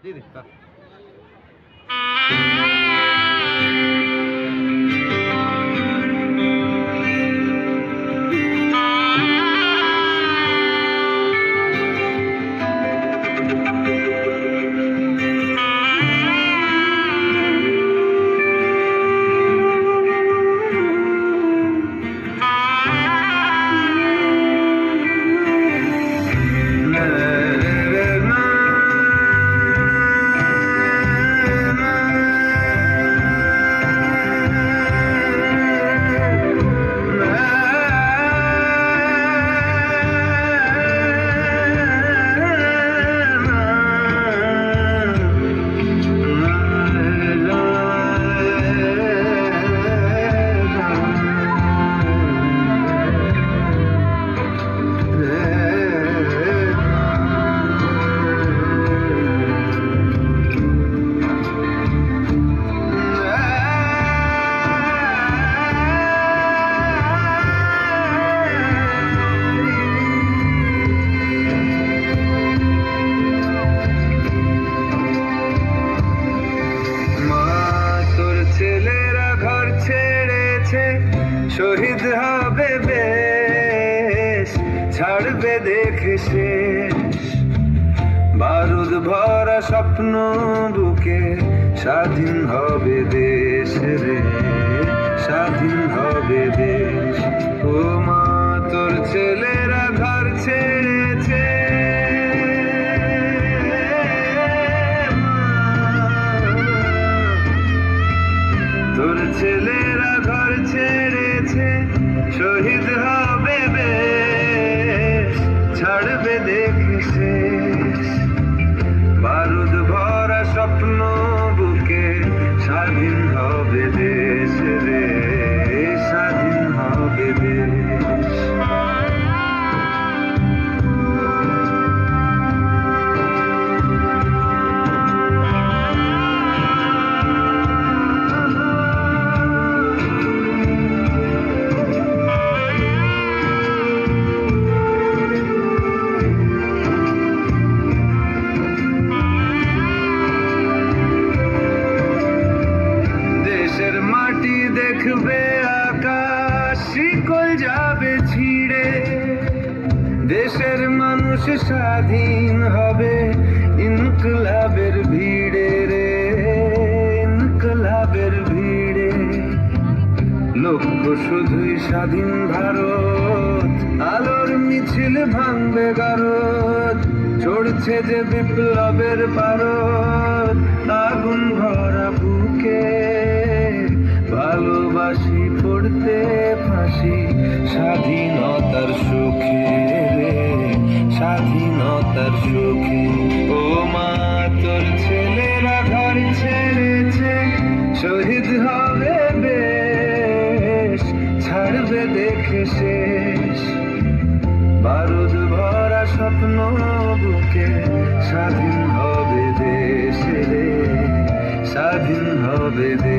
দিদি শহীদ হবে বেশ, ছাড়বে দেখে শেষ বারুদ ভরা স্বপ্ন বুকে, স্বাধীন হবে দেশ রে, স্বাধীন হবে দেশ। ও মা তোর ছেলেরা ঘর ছেড়েছে, তোর ছেলেরা ঘর ছেড়েছে, শহীদ হবে বেশ, ছাড়বে দেখে শেষ বারুদ ভরা স্বপ্ন বুকে, স্বাধীন হবে দেশ রে, স্বাধীন হবে দেশ। দেখবে আকাশ শিকল যাবে ছিঁড়ে, দেশের মানুষ স্বাধীন হবে ইনকলাবের ভিড়ে রে, ইনকলাবের ভিড়ে। লক্ষ্য শুধুই স্বাধীন ভারত, আলোর মিছিল ভাঙবে গারদ, চড়ছে যে বিপ্লবের পারদ, আগুন ভরা বুকে ভালোবাসি পড়তে ফাঁসি, স্বাধীনতার সুখে রে, স্বাধীনতার সুখে। ও মা তোর ছেলেরা ঘর ছেড়েছে, শহীদ হবে বেশ, ছাড়বে দেখে শেষ বারুদ ভরা স্বপ্ন বুকে, স্বাধীন হবে দেশ রে, স্বাধীন হবে দেশ।